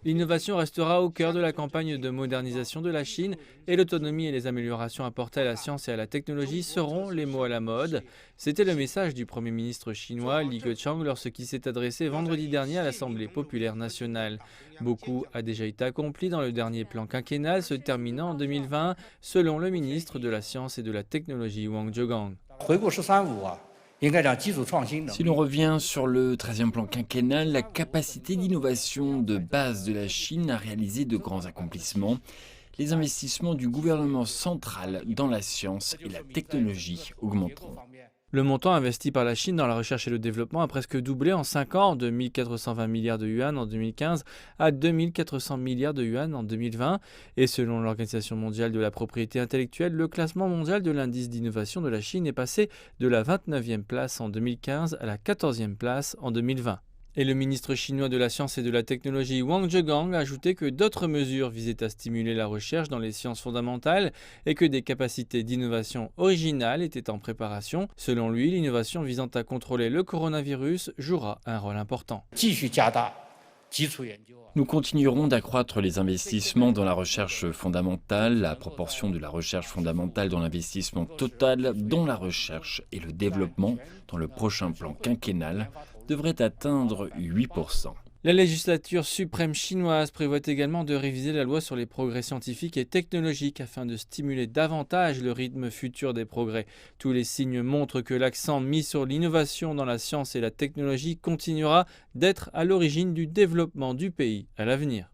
L'innovation restera au cœur de la campagne de modernisation de la Chine et l'autonomie et les améliorations apportées à la science et à la technologie seront les mots à la mode. C'était le message du Premier ministre chinois Li Keqiang lorsqu'il s'est adressé vendredi dernier à l'Assemblée populaire nationale. Beaucoup a déjà été accompli dans le dernier plan quinquennal se terminant en 2020, selon le ministre de la Science et de la Technologie Wang Zhegang. Si l'on revient sur le 13e plan quinquennal, la capacité d'innovation de base de la Chine a réalisé de grands accomplissements. Les investissements du gouvernement central dans la science et la technologie augmenteront. Le montant investi par la Chine dans la recherche et le développement a presque doublé en 5 ans, de 1 420 milliards de yuan en 2015 à 2 400 milliards de yuan en 2020. Et selon l'Organisation mondiale de la propriété intellectuelle, le classement mondial de l'indice d'innovation de la Chine est passé de la 29e place en 2015 à la 14e place en 2020. Et le ministre chinois de la Science et de la Technologie Wang Zhegang a ajouté que d'autres mesures visaient à stimuler la recherche dans les sciences fondamentales et que des capacités d'innovation originales étaient en préparation. Selon lui, l'innovation visant à contrôler le coronavirus jouera un rôle important. Nous continuerons d'accroître les investissements dans la recherche fondamentale. La proportion de la recherche fondamentale dans l'investissement total dans la recherche et le développement dans le prochain plan quinquennal devrait atteindre 8%. La législature suprême chinoise prévoit également de réviser la loi sur les progrès scientifiques et technologiques afin de stimuler davantage le rythme futur des progrès. Tous les signes montrent que l'accent mis sur l'innovation dans la science et la technologie continuera d'être à l'origine du développement du pays à l'avenir.